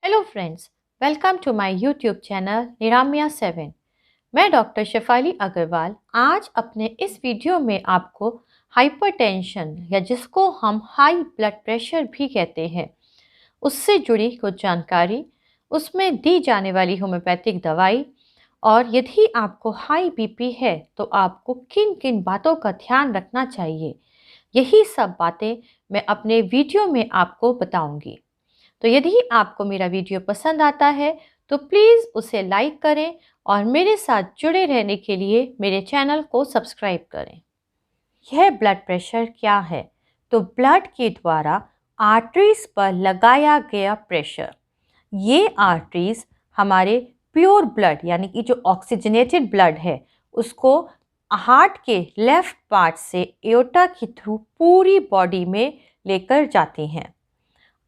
Hello friends, welcome to my YouTube channel Niramiya 7। मैं doctor Shefali Agarwal आज अपने इस वीडियो में आपको हाइपरटेंशन या जिसको हम हाई ब्लड प्रेशर भी कहते हैं उससे जुड़ी कुछ जानकारी, उसमें दी जाने वाली होम्योपैथिक दवाई और यदि आपको हाई बीपी है तो आपको किन किन बातों का ध्यान रखना चाहिए, यही सब बातें मैं अपने वीडियो में आपको बताऊंगी। तो यदि आपको मेरा वीडियो पसंद आता है तो प्लीज़ उसे लाइक करें और मेरे साथ जुड़े रहने के लिए मेरे चैनल को सब्सक्राइब करें। यह ब्लड प्रेशर क्या है? तो ब्लड के द्वारा आर्टरीज पर लगाया गया प्रेशर। ये आर्टरीज हमारे प्योर ब्लड यानी कि जो ऑक्सीजनेटेड ब्लड है उसको हार्ट के लेफ्ट पार्ट से एओर्टा के थ्रू पूरी बॉडी में लेकर जाती हैं।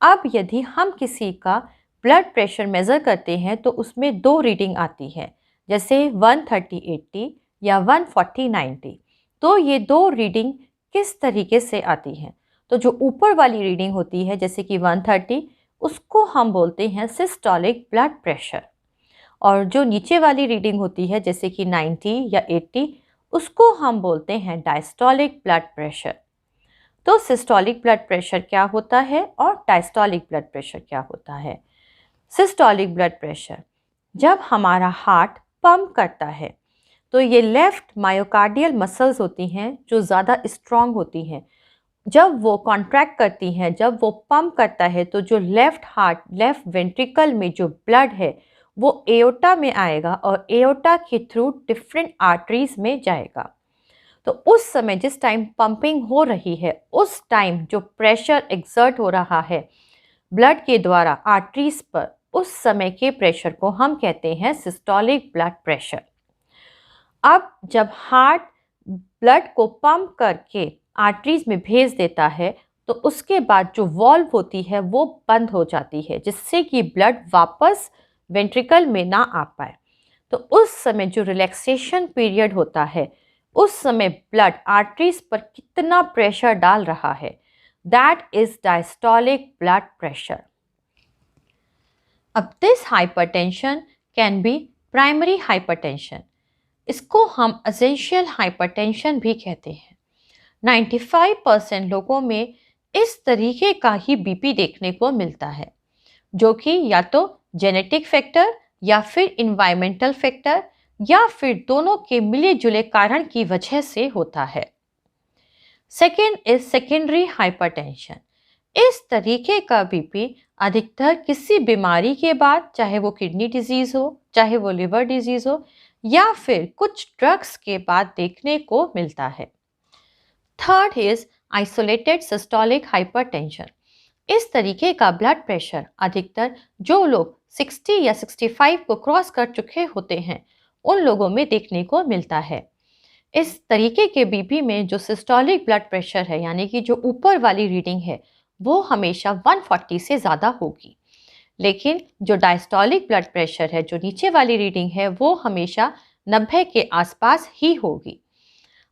अब यदि हम किसी का ब्लड प्रेशर मेज़र करते हैं तो उसमें दो रीडिंग आती है, जैसे 130/80 या 140/90। तो ये दो रीडिंग किस तरीके से आती हैं? तो जो ऊपर वाली रीडिंग होती है जैसे कि 130, उसको हम बोलते हैं सिस्टोलिक ब्लड प्रेशर, और जो नीचे वाली रीडिंग होती है जैसे कि 90 या 80, उसको हम बोलते हैं डायस्टोलिक ब्लड प्रेशर। तो सिस्टोलिक ब्लड प्रेशर क्या होता है और डायस्टोलिक ब्लड प्रेशर क्या होता है? सिस्टोलिक ब्लड प्रेशर जब हमारा हार्ट पंप करता है तो ये लेफ्ट मायोकार्डियल मसल्स होती हैं जो ज़्यादा स्ट्रॉन्ग होती हैं। जब वो कॉन्ट्रैक्ट करती हैं, जब वो पंप करता है तो जो लेफ्ट वेंट्रिकल में जो ब्लड है वो एओर्टा में आएगा और एओर्टा के थ्रू डिफरेंट आर्टरीज में जाएगा। तो उस समय जिस टाइम पंपिंग हो रही है उस टाइम जो प्रेशर एक्सर्ट हो रहा है ब्लड के द्वारा आर्टरीज पर, उस समय के प्रेशर को हम कहते हैं सिस्टोलिक ब्लड प्रेशर। अब जब हार्ट ब्लड को पंप करके आर्टरीज में भेज देता है तो उसके बाद जो वॉल्व होती है वो बंद हो जाती है जिससे कि ब्लड वापस वेंट्रिकल में ना आ पाए। तो उस समय जो रिलैक्सेशन पीरियड होता है उस समय ब्लड आर्टरीज पर कितना प्रेशर डाल रहा है, that is diastolic blood pressure. अब this hypertension can be primary hypertension, इसको हम एसेंशियल हाइपरटेंशन भी कहते हैं। 95% लोगों में इस तरीके का ही बीपी देखने को मिलता है जो कि या तो जेनेटिक फैक्टर या फिर इन्वायरमेंटल फैक्टर या फिर दोनों के मिले जुले कारण की वजह से होता है। Second is secondary hypertension. इस तरीके का बीपी अधिकतर किसी बीमारी के बाद, चाहे वो किडनी डिजीज हो, चाहे वो लिवर डिजीज हो या फिर कुछ ड्रग्स के बाद देखने को मिलता है। Third is isolated systolic hypertension. इस तरीके का ब्लड प्रेशर अधिकतर जो लोग 60 या 65 को क्रॉस कर चुके होते हैं उन लोगों में देखने को मिलता है। इस तरीके के बीपी में जो सिस्टोलिक ब्लड प्रेशर है यानी कि जो ऊपर वाली रीडिंग है वो हमेशा 140 से ज़्यादा होगी, लेकिन जो डायस्टोलिक ब्लड प्रेशर है, जो नीचे वाली रीडिंग है, वो हमेशा 90 के आसपास ही होगी।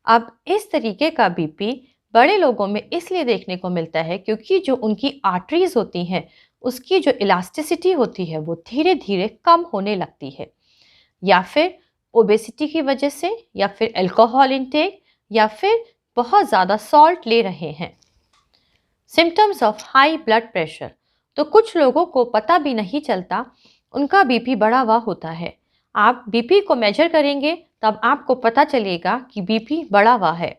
अब इस तरीके का बीपी बड़े लोगों में इसलिए देखने को मिलता है क्योंकि जो उनकी आर्टरीज होती हैं उसकी जो इलास्टिसिटी होती है वो धीरे धीरे कम होने लगती है, या फिर ओबेसिटी की वजह से, या फिर अल्कोहल इंटेक, या फिर बहुत ज़्यादा सॉल्ट ले रहे हैं। Symptoms of high blood pressure, तो कुछ लोगों को पता भी नहीं चलता उनका बीपी बढ़ा हुआ होता है। आप बीपी को मेजर करेंगे तब आपको पता चलेगा कि बीपी बढ़ा हुआ है।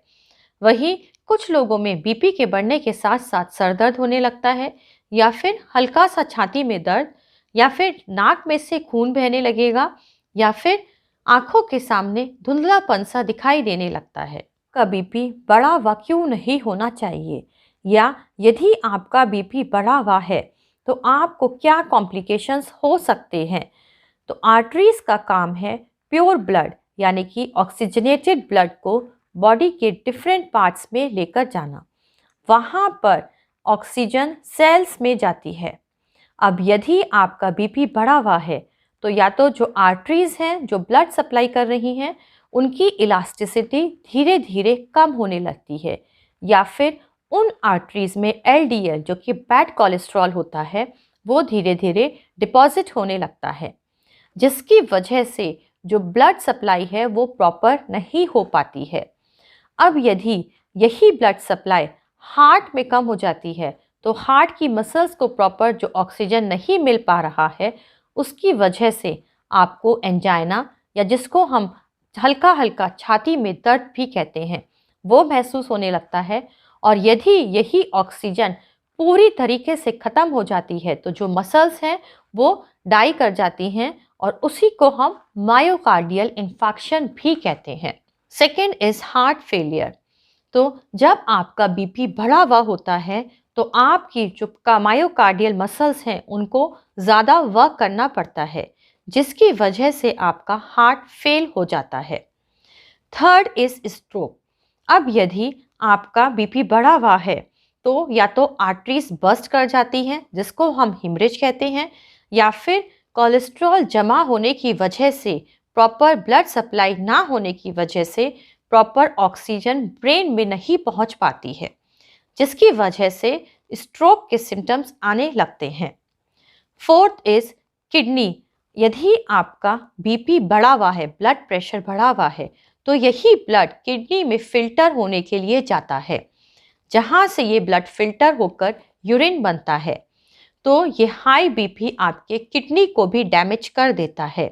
वहीं कुछ लोगों में बीपी के बढ़ने के साथ साथ सर दर्द होने लगता है, या फिर हल्का सा छाती में दर्द, या फिर नाक में से खून बहने लगेगा, या फिर आंखों के सामने धुंधलापन सा दिखाई देने लगता है। का बीपी बढ़ा हुआ क्यों नहीं होना चाहिए, या यदि आपका बीपी बढ़ा हुआ है तो आपको क्या कॉम्प्लिकेशंस हो सकते हैं? तो आर्टरीज का काम है प्योर ब्लड यानी कि ऑक्सीजनेटेड ब्लड को बॉडी के डिफरेंट पार्ट्स में लेकर जाना। वहाँ पर ऑक्सीजन सेल्स में जाती है। अब यदि आपका बीपी बढ़ा हुआ है तो या तो जो आर्टरीज हैं जो ब्लड सप्लाई कर रही हैं उनकी इलास्टिसिटी धीरे धीरे कम होने लगती है, या फिर उन आर्टरीज में एलडीएल जो कि बैड कोलेस्ट्रॉल होता है वो धीरे धीरे डिपॉजिट होने लगता है, जिसकी वजह से जो ब्लड सप्लाई है वो प्रॉपर नहीं हो पाती है। अब यदि यही ब्लड सप्लाई हार्ट में कम हो जाती है तो हार्ट की मसल्स को प्रॉपर जो ऑक्सीजन नहीं मिल पा रहा है, उसकी वजह से आपको एंजाइना, या जिसको हम हल्का हल्का छाती में दर्द भी कहते हैं, वो महसूस होने लगता है। और यदि यही ऑक्सीजन पूरी तरीके से ख़त्म हो जाती है तो जो मसल्स हैं वो डाई कर जाती हैं, और उसी को हम मायोकार्डियल इन्फार्क्शन भी कहते हैं। Second is heart failure. तो जब आपका बीपी बढ़ा हुआ होता है तो आपकी जो मायोकार्डियल मसल्स हैं उनको ज़्यादा वर्क करना पड़ता है, जिसकी वजह से आपका हार्ट फेल हो जाता है। Third is stroke. अब यदि आपका बीपी बढ़ा हुआ है तो या तो आर्टरीज बस्ट कर जाती हैं, जिसको हम हिमरेज कहते हैं, या फिर कोलेस्ट्रॉल जमा होने की वजह से, प्रॉपर ब्लड सप्लाई ना होने की वजह से प्रॉपर ऑक्सीजन ब्रेन में नहीं पहुंच पाती है, जिसकी वजह से स्ट्रोक के सिम्टम्स आने लगते हैं। Fourth is kidney. यदि आपका बीपी बढ़ा हुआ है, ब्लड प्रेशर बढ़ा हुआ है, तो यही ब्लड किडनी में फिल्टर होने के लिए जाता है, जहाँ से ये ब्लड फिल्टर होकर यूरिन बनता है। तो ये हाई बीपी आपके किडनी को भी डैमेज कर देता है।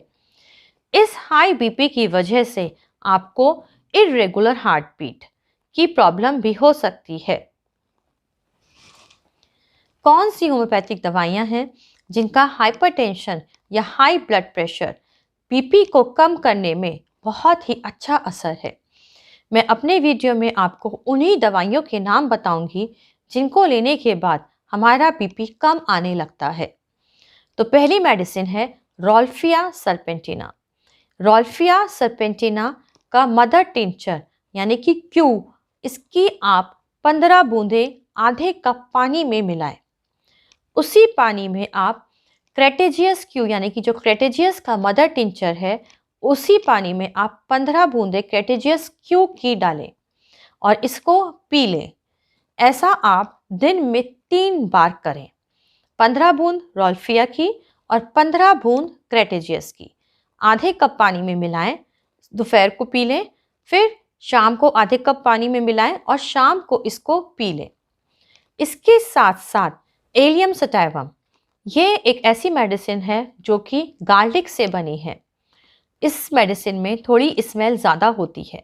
इस हाई बीपी की वजह से आपको इर्रेगुलर हार्ट बीट की प्रॉब्लम भी हो सकती है। कौन सी होम्योपैथिक दवाइयाँ हैं जिनका हाइपरटेंशन या हाई ब्लड प्रेशर, बीपी को कम करने में बहुत ही अच्छा असर है? मैं अपने वीडियो में आपको उन्हीं दवाइयों के नाम बताऊंगी जिनको लेने के बाद हमारा बीपी कम आने लगता है। तो पहली मेडिसिन है रोल्फिया सर्पेंटिना। रोल्फिया सर्पेंटिना का मदर टिंचर यानी कि क्यू, इसकी आप 15 बूंदें आधे कप पानी में मिलाएं। उसी पानी में आप क्रेटेजियस क्यू यानी कि जो क्रेटेजियस का मदर टिंचर है, उसी पानी में आप 15 बूंदें क्रेटेजियस क्यू की डालें और इसको पी लें। ऐसा आप दिन में 3 बार करें। 15 बूंद रोल्फिया की और 15 बूंद क्रेटेजियस की आधे कप पानी में मिलाएं, दोपहर को पी लें, फिर शाम को आधे कप पानी में मिलाएं और शाम को इसको पी लें। इसके साथ साथ एलियम सटाइवम, ये एक ऐसी मेडिसिन है जो कि गार्लिक से बनी है। इस मेडिसिन में थोड़ी स्मेल ज़्यादा होती है,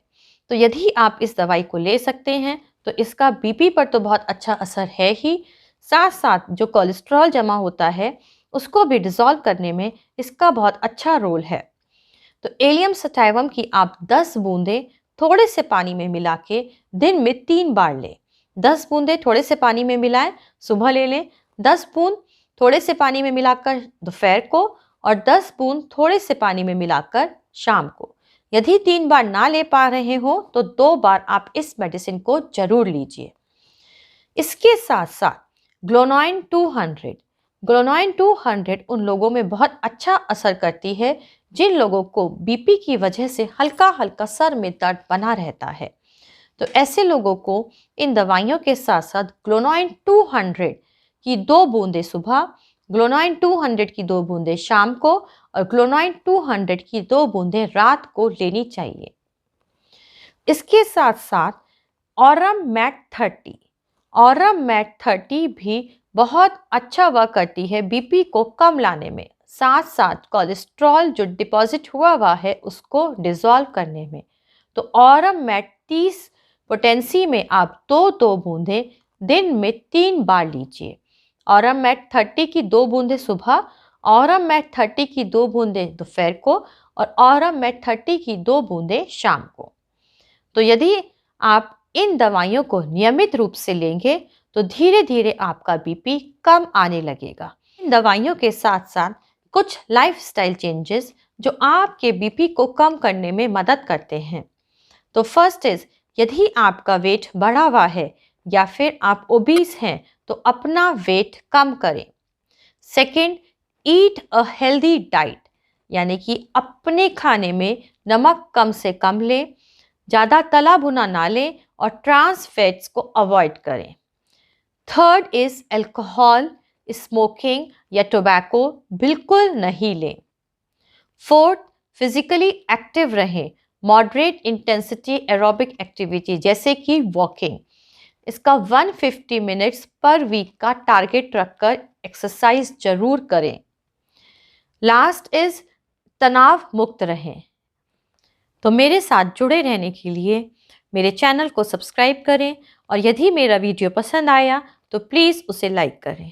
तो यदि आप इस दवाई को ले सकते हैं तो इसका बीपी पर तो बहुत अच्छा असर है ही, साथ साथ जो कोलेस्ट्रॉल जमा होता है उसको भी डिज़ोल्व करने में इसका बहुत अच्छा रोल है। तो एलियम सटाइवम की आप 10 बूंदें थोड़े से पानी में मिला के दिन में 3 बार लें। 10 बूंदें थोड़े से पानी में मिलाएं, सुबह ले लें। 10 बूंद थोड़े से पानी में मिलाकर दोपहर को, और 10 बूंद थोड़े से पानी में मिलाकर शाम को। यदि 3 बार ना ले पा रहे हो तो 2 बार आप इस मेडिसिन को जरूर लीजिए। इसके साथ साथ ग्लोनाइन 200, ग्लोनाइन 200 उन लोगों में बहुत अच्छा असर करती है जिन लोगों को बीपी की वजह से हल्का हल्का सर में दर्द बना रहता है। तो ऐसे लोगों को इन दवाइयों के साथ साथ ग्लोनाइन 200 की 2 बूंदें सुबह, ग्लोनाइन 200 की 2 बूंदें शाम को और ग्लोनाइन 200 की 2 बूंदें रात को लेनी चाहिए। इसके साथ साथ ऑरम मैट 30, ऑरम मैट 30 भी बहुत अच्छा वर्क करती है बीपी को कम लाने में, साथ साथ कोलेस्ट्रॉल जो डिपॉजिट हुआ है उसको डिसॉल्व करने में। तो ऑरम मैट 30 पोटेंसी में आप 2-2 बूंदें दिन में 3 बार लीजिए। ऑरम मैट 30 की 2 बूंदें सुबह, ऑरम मैट 30 की 2 बूंदें दोपहर को और ऑरम मैट 30 की 2 बूंदें शाम को। तो यदि आप इन दवाइयों को नियमित रूप से लेंगे तो धीरे धीरे आपका बीपी कम आने लगेगा। इन दवाइयों के साथ साथ कुछ लाइफस्टाइल चेंजेस जो आपके बीपी को कम करने में मदद करते हैं। तो फर्स्ट इज, यदि आपका वेट बढ़ा हुआ है या फिर आप ओबीस हैं तो अपना वेट कम करें। Second, eat a healthy diet, यानी कि अपने खाने में नमक कम से कम लें, ज़्यादा तला भुना ना लें और ट्रांस फैट्स को अवॉइड करें। थर्ड इज़ अल्कोहल स्मोकिंग या टोबैको बिल्कुल नहीं लें। फोर्थ, फिजिकली एक्टिव रहें। मॉडरेट इंटेंसिटी एरोबिक एक्टिविटी जैसे कि वॉकिंग, इसका 150 मिनट्स पर वीक का टारगेट रखकर एक्सरसाइज जरूर करें। लास्ट इज तनाव मुक्त रहें। तो मेरे साथ जुड़े रहने के लिए मेरे चैनल को सब्सक्राइब करें और यदि मेरा वीडियो पसंद आया तो प्लीज़ उसे लाइक करें।